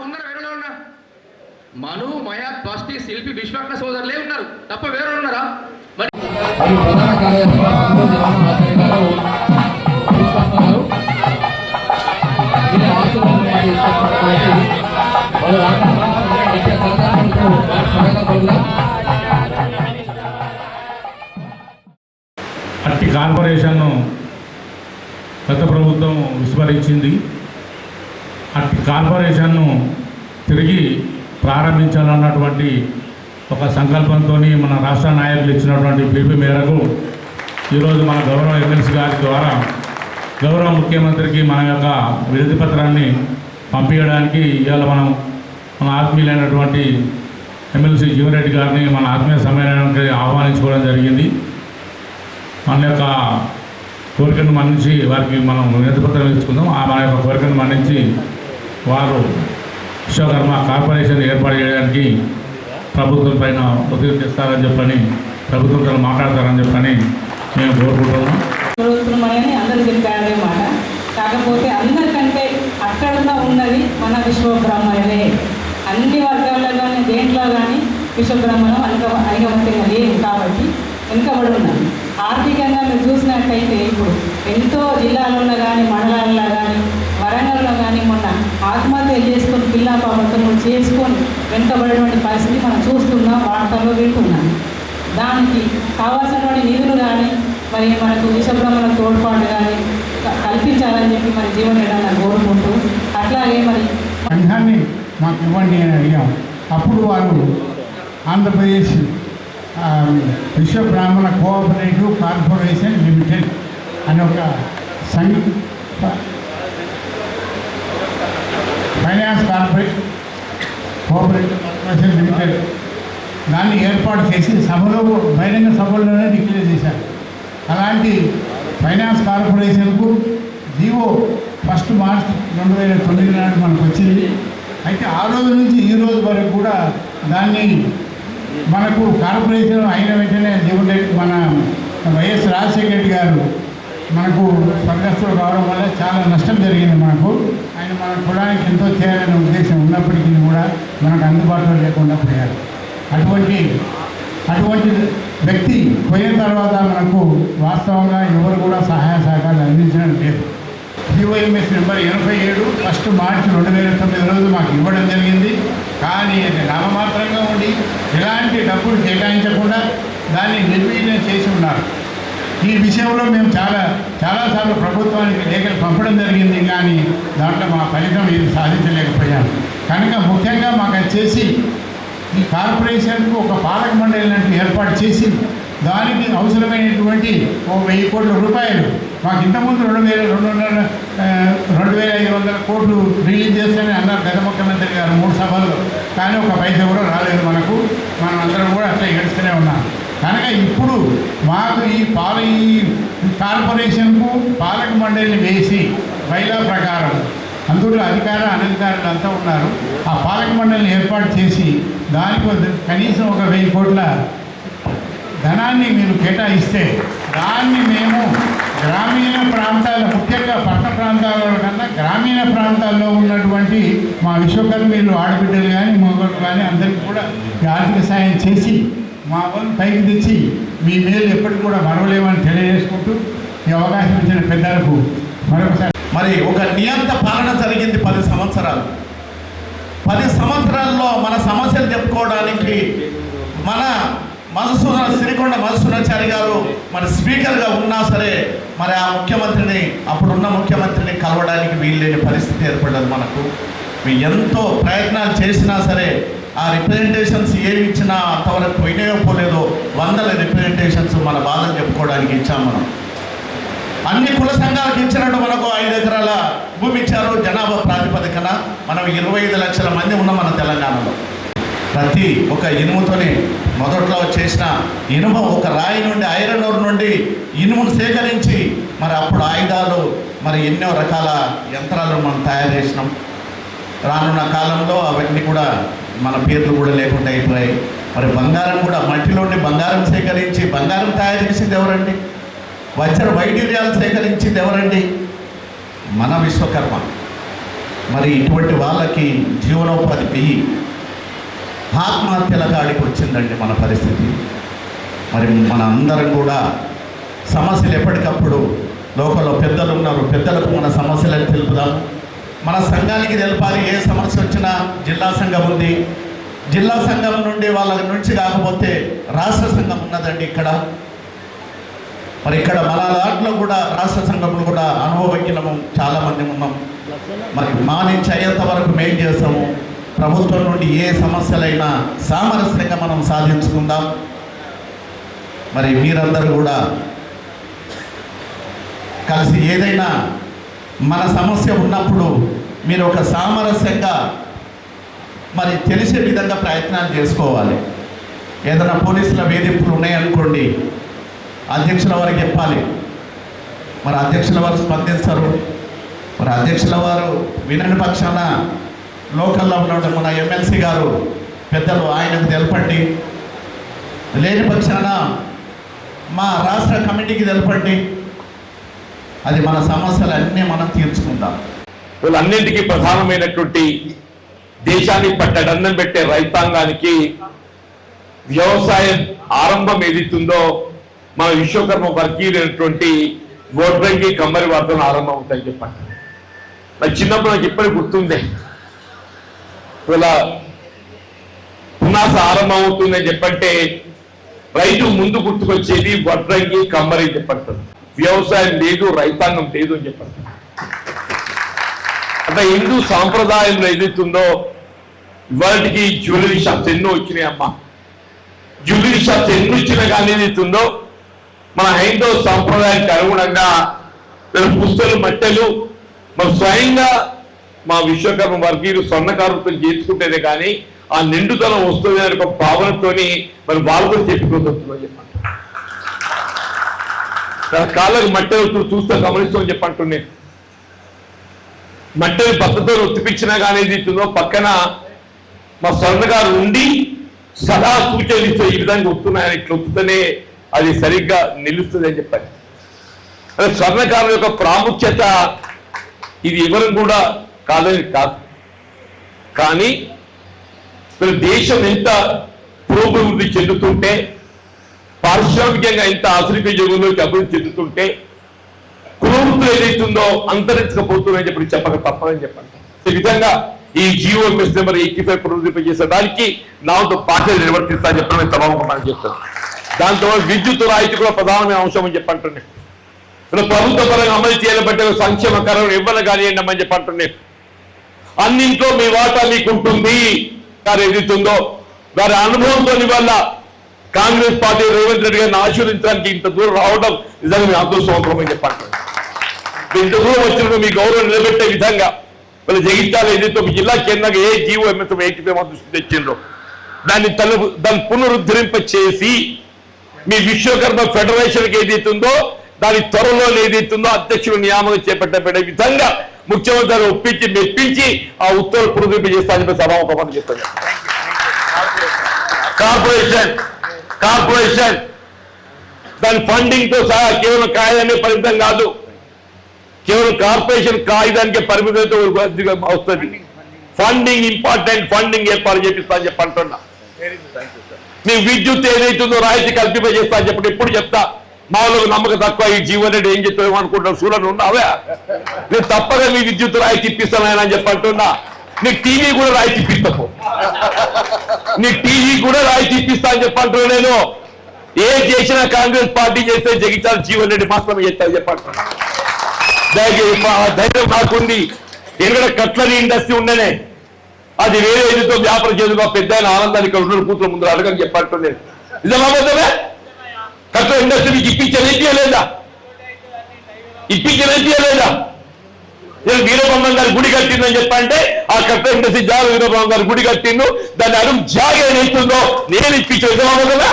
ఉన్నారు, వేరే ఉన్నారు. మను, మయా, ట్రస్టీ, శిల్పి, విశ్వజ్ఞ సోదరులే ఉన్నారు తప్ప వేరే ఉన్నారా? మరి అట్టి కార్పొరేషన్ను గత ప్రభుత్వం విస్మరించింది. అట్టి కార్పొరేషన్ను తిరిగి ప్రారంభించాలన్నటువంటి ఒక సంకల్పంతో మన రాష్ట్ర నాయకులు ఇచ్చినటువంటి పిలుపు మేరకు ఈరోజు మన గౌరవ ఎమ్మెల్సీ గారి ద్వారా గౌరవ ముఖ్యమంత్రికి మన యొక్క వినతి పత్రాన్ని పంపించడానికి ఇవాళ మన ఆత్మీయులైనటువంటి ఎమ్మెల్సీ జీవన్రెడ్డి గారిని మన ఆత్మీయ సమ్మేళనానికి ఆహ్వానించుకోవడం జరిగింది. మన యొక్క కోరికను మన్నించి వారికి మనం వినతి పత్రం ఇచ్చుకుందాం. మన యొక్క కోరికను మన్నించి వారు విశ్వకర్మ కార్పొరేషన్ ఏర్పాటు చేయడానికి ప్రభుత్వం పైన ఒత్తిడి తెస్తారని చెప్పని, ప్రభుత్వంతో మాట్లాడతారని చెప్పని మేము కోరుకుంటున్నాం. అందరూ చెప్పారే మాట. కాకపోతే అందరికంటే అక్కడ ఉన్నది మన విశ్వబ్రహ్మణే. అన్ని వర్గాల్లో కానీ దేంట్లో కానీ విశ్వబ్రహ్మణం ఐకమత్యంగా లేదు కాబట్టి వెనుకబడి ఉన్నాం. ఆర్థికంగా మీరు చూసినట్టయితే ఇప్పుడు ఎంతో జిల్లాలలో కానీ మండలాల్లో కానీ వరంగల్లో కానీ మొన్న ఆత్మహత్యలు చేసుకొని పిల్లా పాపలు చేసుకొని వెనుకబడినటువంటి పరిస్థితి మనం చూస్తున్నాం, వార్తల్లో వింటున్నాం. దానికి కావాల్సినటువంటి నిధులు కానీ మరి మనకు విశ్వబ్రహ్మణం తోడ్పాటు కానీ కల్పించాలని చెప్పి మరి జీవనరెడ్డి కోరుకుంటూ, అట్లాగే మరి సంఘాన్ని మాకు ఇవ్వండి అని అడిగాం. అప్పుడు వారు Andhra Pradesh Vishwabrahmana cooperative corporation limited అనే ఒక ఫైనాన్స్ కోఆపరేటివ్ కార్పొరేషన్ లిమిటెడ్ దాన్ని ఏర్పాటు చేసి సభలో, బహిరంగ సభల్లోనే డిక్లేర్ చేశారు. అలాంటి ఫైనాన్స్ కార్పొరేషన్కు జీవో 1 మార్చి 2009 నాడు మనకు వచ్చింది. అయితే ఆ రోజు నుంచి ఈ రోజు వరకు కూడా దాన్ని మనకు కార్పొరేషన్ అయిన వెంటనే మన వైఎస్ రాజశేఖర రెడ్డి గారు మనకు స్వర్గస్థులు కావడం వల్ల చాలా నష్టం జరిగింది మనకు. ఆయన మన కులానికి ఎంతో చేయాలనే ఉద్దేశం ఉన్నప్పటికీ కూడా మనకు అందుబాటులో లేకుండా పోయారు. అటువంటి వ్యక్తి పోయిన తర్వాత మనకు వాస్తవంగా ఎవరు కూడా సహాయ సహకారాలు అందించడం లేదు. జీవోఎంఎస్ నెంబర్ 87 1 మార్చి 2009 రోజు మాకు ఇవ్వడం జరిగింది. కానీ అది నామమాత్రంగా ఉండి ఎలాంటి డబ్బులు కేటాయించకుండా దాన్ని నిర్వీర్యం చేసి ఉన్నారు. ఈ విషయంలో మేము చాలాసార్లు ప్రభుత్వానికి లేఖలు పంపడం జరిగింది. కానీ దాంట్లో మా ఫలితం ఇది సాధించలేకపోయాం. కనుక ముఖ్యంగా మాకు వచ్చేసి ఈ కార్పొరేషన్కు ఒక పాలక మండలి లాంటి ఏర్పాటు చేసి దానికి అవసరమైనటువంటి 1000 కోట్ల రూపాయలు మాకు ఇంతకుముందు 2500 కోట్లు రిలీజ్ చేస్తామని అన్నారు గత ముఖ్యమంత్రి గారు 3 సభల్లో. కానీ ఒక పైసా కూడా రాలేదు మనకు. మనం అందరం కూడా అట్లా ఏడుస్తూనే ఉన్నాం. కనుక ఇప్పుడు మాకు ఈ కార్పొరేషన్కు పాలక మండలిని వేసి బైలా ప్రకారం అందులో అధికార అనధికారులు అంతా ఉన్నారు. ఆ పాలక మండలిని ఏర్పాటు చేసి దానికి కనీసం ఒక 1000 కోట్ల ధనాన్ని మీరు కేటాయిస్తే దాన్ని మేము గ్రామీణ ప్రాంతాల, ముఖ్యంగా పట్టణ ప్రాంతాల కన్నా గ్రామీణ ప్రాంతాల్లో ఉన్నటువంటి మా విశ్వకర్మీలు ఆడబిడ్డలు కానీ మగవాళ్ళు కానీ అందరికీ కూడా ఆర్థిక సాయం చేసి మా వాళ్ళు పైకి తెచ్చి మీ మేలు ఎప్పటికి కూడా మరవలేమని తెలియజేసుకుంటూ ఈ అవకాశం ఇచ్చిన పెద్దలకు మరొకసారి. మరి ఒక నియంత పాలన జరిగింది 10 సంవత్సరాలు. 10 సంవత్సరాల్లో మన సమస్యలు చెప్పుకోవడానికి మన సిరికొండ మధుసూదనాచారి గారు మరి స్పీకర్గా ఉన్నా సరే మరి ఆ ముఖ్యమంత్రిని, అప్పుడున్న ముఖ్యమంత్రిని కలవడానికి వీల్లేని పరిస్థితి ఏర్పడ్డది మనకు. ఎంతో ప్రయత్నాలు చేసినా సరే ఆ రిప్రజెంటేషన్స్ ఏమి ఇచ్చినా అంతవరకు పోయినాయో పోలేదో 100 రిప్రజెంటేషన్స్ మన బాధలు చెప్పుకోవడానికి ఇచ్చాం మనం. అన్ని కుల సంఘాలకు ఇచ్చినట్టు మనకు 5 ఎకరాల భూమి ఇచ్చారు. జనాభా ప్రాతిపదికన మనం 25 లక్షల మంది ఉన్నాం మన తెలంగాణలో. ప్రతి ఒక ఇనుముతోనే మొదట్లో చేసిన ఇనుము, ఒక రాయి నుండి, ఐరన్ ఓర్ నుండి ఇనుమును సేకరించి మరి అప్పుడు ఆయుధాలు, మరి ఎన్నో రకాల యంత్రాలు మనం తయారు చేసినాం. రానున్న కాలంలో అవన్నీ కూడా మన పేర్లు కూడా లేకుండా అయిపోయాయి. మరి బంగారం కూడా, మట్టిలోండి బంగారం సేకరించి బంగారం తయారు చేసింది ఎవరండి? వైడ్యూర్యాలు సేకరించింది ఎవరండి? మన విశ్వకర్మ. మరి ఇటువంటి వాళ్ళకి జీవనోపాధికి ఆత్మహత్యల కాడికి వచ్చిందండి మన పరిస్థితి. మరి మన అందరం కూడా సమస్యలు ఎప్పటికప్పుడు లోకల్లో పెద్దలు ఉన్నారు, పెద్దలకు మన సమస్యలను తెలుపుదాం. మన సంఘానికి తెలపాలి. ఏ సమస్య వచ్చినా జిల్లా సంఘం ఉంది, జిల్లా సంఘం నుండి వాళ్ళ నుంచి కాకపోతే రాష్ట్ర సంఘం ఉన్నదండి ఇక్కడ. మరి ఇక్కడ మన దాంట్లో కూడా రాష్ట్ర సంఘంలో కూడా అనుభవజ్ఞులము చాలామంది ఉన్నాం. మరి మా నుంచి అయ్యేంత వరకు మేం చేస్తాము. ప్రభుత్వం నుండి ఏ సమస్యలైనా సామరస్యంగా మనం సాధించుకుందాం. మరి మీరందరూ కూడా కలిసి ఏదైనా మన సమస్య ఉన్నప్పుడు మీరు ఒక సామరస్యంగా మరి తెలిసే విధంగా ప్రయత్నాలు చేసుకోవాలి. ఏదైనా పోలీసుల వేధింపులు ఉన్నాయనుకోండి, అధ్యక్షుల వారికి చెప్పాలి. మరి అధ్యక్షుల వారు స్పందిస్తారు. మరి అధ్యక్షుల వారు వినని పక్షాన లోకల్లో ఉన్న మన ఎమ్మెల్సీ గారు పెద్దలు ఆయనకు తెలపండి. లేని పక్షాన మా రాష్ట్ర కమిటీకి తెలపండి. అది మన సమస్యలన్నీ మనం తీర్చుకుందాం. వీళ్ళన్నింటికీ ప్రధానమైనటువంటి దేశాన్ని పట్టడన్నం పెట్టే రైతాంగానికి వ్యవసాయం ఆరంభం ఏదైతుందో మన విశ్వకర్మ వర్గీయులైనటువంటి గోడ్రంగి కమ్మరి వార్తలు ఆరంభం అవుతాయి చెప్పండి. నాకు చిన్నప్పుడు నాకు ఇప్పటికి గుర్తుందే, వీళ్ళ పునాస ఆరంభం అవుతుందని చెప్పంటే రైతు ముందు గుర్తుకొచ్చేది వడ్రంగి కమ్మరి చెప్పంటారు. వ్యవసాయం లేదు, రైతాంగం లేదు అని చెప్పంటారు. అంటే హిందూ సాంప్రదాయంలో ఏదైతుందో ఇవాటికి జ్యువెలరీ షాప్స్ ఎన్నో వచ్చినాయి అమ్మ. జ్యువెలరీ షాప్స్ ఎన్ని వచ్చినా కానీ ఏదైతుందో మన హైందవ సాంప్రదాయానికి అనుగుణంగా పుస్తలు మట్టెలు మరి స్వయంగా మా విశ్వకర్మ వర్గీయులు స్వర్ణకారులతో చేసుకుంటేనే కానీ ఆ నిండుదనం వస్తుంది అనే ఒక భావనతోని మరి వాళ్ళతో చెప్పుకోవద్దు చెప్పండి. కాళ్ళకు మట్టెలు చూస్తే గమనిస్తామని చెప్పంటున్నా. మట్టెలు పద్ధతితో ఒత్తిపించినా కానీ ఏదైతుందో పక్కన మా స్వర్ణగారు ఉండి సదా సూచనలు ఈ విధంగా వస్తున్నాయని ఇట్లా వస్తుందనే అది సరిగ్గా నిలుస్తుంది అని చెప్పారు. అదే స్వర్ణకారుల యొక్క ప్రాముఖ్యత ఇది ఎవరు కూడా కాదని కాదు. కానీ దేశం ఎంత పురోభివృద్ధి చెందుతుంటే, పారిశ్రామికంగా ఎంత ఆధునిక యుగంలోకి అభివృద్ధి చెందుతుంటే కులవృత్తులు ఏదైతుందో అంతరించకపోతుందని చెప్పి చెప్పక తప్పదని చెప్పండి. ఈ విధంగా ఈ GOMS నెంబర్ 85 పునరుద్ధరింపజేసేదానికి నాతో పార్టీలు నిర్వర్తిస్తా అని చెప్పి నేను సభాముఖం చేస్తాను. దాంతో విద్యుత్ రాయితీ కూడా ప్రధానమైన అంశం అని చెప్పంటున్నాయి. ప్రభుత్వ పరంగా అమలు చేయబట్టే సంక్షేమ కరం ఇవ్వాలి కానివ్వండి అని చెప్పంటున్నాయి. అన్నింట్లో మీ వాటా మీకు ఉంటుంది. వారు ఏదైతుందో వారి అనుభవంతో వల్ల కాంగ్రెస్ పార్టీ రేవంత్ రెడ్డి గారిని ఆశీర్వదించడానికి ఇంత దూరం రావడం నిజంగా మీ అదృష్టవంతం అని చెప్పండి. ఇంత దూరం వచ్చినప్పుడు మీ గౌరవం నిలబెట్టే విధంగా వాళ్ళు జగిత్యాల ఏదైతే ఒక జిల్లా కేంద్రంగా ఏ GOMS 85 దృష్టి తెచ్చిండ్రో దాన్ని పునరుద్ధరింప చేసి మీ విశ్వకర్మ ఫెడరేషన్కి ఏదైతుందో దాని త్వరలో ఏదైతుందో అధ్యక్షుడు నియామకం చేపట్టబడే విధంగా ముఖ్యమంత్రి ఒప్పించి మెప్పించి ఆ ఉత్తర్వులు పునరుద్ధరింప చేస్తానని సభాముఖం చేస్తాను. కార్పొరేషన్ దాని ఫండింగ్ తో సహా కేవలం కాగితాన్ని పరిమితం కాదు, కేవలం కార్పొరేషన్ కాగితానికి పరిమితంతో వస్తుంది. ఫండింగ్ ఇంపార్టెంట్, ఫండింగ్ ఏర్పాటు చేపిస్తా అని చెప్పి అంటున్నా. మీ విద్యుత్ ఏదైతుందో రాయితీ కల్పింపజేస్తా అని చెప్పి ఎప్పుడు చెప్తా. మా వాళ్ళకు నమ్మకం తక్కువ, ఈ జీవన్ రెడ్డి ఏం చెప్తామో అనుకుంటారు. సూర్యులు ఉన్నావే, నేను తప్పగా మీ విద్యుత్ రాయితీ ఇప్పిస్తాను అని చెప్పి అంటున్నా. నీకు టీవీ కూడా రాయితీ ఇప్పిస్తాను, నీకు టీవీ కూడా రాయితీ ఇప్పిస్తా అని చెప్పి అంటున్నా. నేను ఏ చేసినా కాంగ్రెస్ పార్టీ చేస్తే జగిత్యాల జీవన్ రెడ్డి మాత్రమే చేస్తాను చెప్పంటున్నా. ధైర్యం నాకుంది. ఎందుకంటే కట్లరీ ఇండస్ట్రీ ఉండనే అది వేరే ఏదితో వ్యాపారం చేదుగా పెద్ద ఆనందాన్ని ఇక్కడ ఉన్న కూతురు ముందు అడగని చెప్పంటున్నాను. నిజమాబోదమే కట్ల ఇండస్ట్రీ మీకు ఇప్పించలేదా లేదా? ఇప్పించలేదా? నేను వీరబ్రహ్మం గారి గుడి కట్టిందని చెప్పంటే ఆ కట్ల ఇండస్ట్రీ జాగ వీరబ్రహ్మం గారి గుడి కట్టిండు, దాన్ని అడుగు జాగ ఏదైతుందో నేను ఇప్పించే నిజమాబోదమే.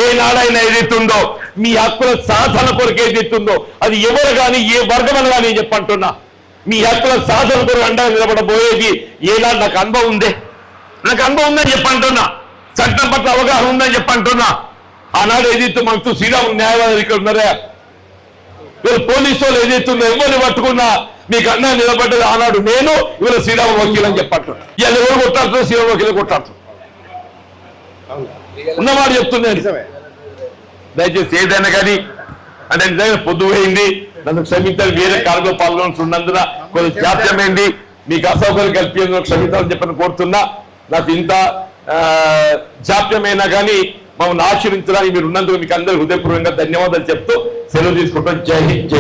ఏ నాడైనా ఏదైతుందో మీ హక్కుల సాధన కొరకు ఏదైతుందో అది ఎవరు కానీ ఏ వర్గం అని కానీ చెప్పంటున్నా. మీ హక్కుల సాధన కొరకు అండగా నిలబడబోయేది ఏనాడు నాకు అనుభవం ఉందే, నాకు అనుభవం ఉందని చెప్పంటున్నా. చట్టం పట్ల అవగాహన ఉందని చెప్పంటున్నా. ఆనాడు ఏదైతే మనకు శ్రీరాములు న్యాయవాదులు ఇక్కడ ఉన్నారా, వీళ్ళు పోలీసు వాళ్ళు ఏదైతుందో ఎవరిని పట్టుకున్నా మీకు అన్నా నిలబడ్డది ఆనాడు నేను, ఇవాళ శ్రీరామ వకీల్ అని చెప్పట్టు. ఇవాళ ఎవరు కొట్టాడుతున్నారు? శ్రీరామ వకీలు కొట్టాడుతున్నారు. ఉన్నమాట చెప్తున్నాను. దయచేసి ఏదైనా కానీ అంటే నిజంగా పొద్దు పోయింది, నన్ను క్షమించాలి. వేరే కార్యక్రమ పాల్గొనున్నందున కొంచెం జాప్యమైంది, మీకు అసౌకర్యం కల్పించేందుకు క్షమించాలని చెప్పని కోరుతున్నా. నాకు ఇంత జాప్యమైనా కానీ మమ్మల్ని ఆశీర్వించడానికి మీరు ఉన్నందుకు మీకు అందరూ హృదయపూర్వకంగా ధన్యవాదాలు చెప్తూ సెలవు తీసుకుంటాం. జై హింద్.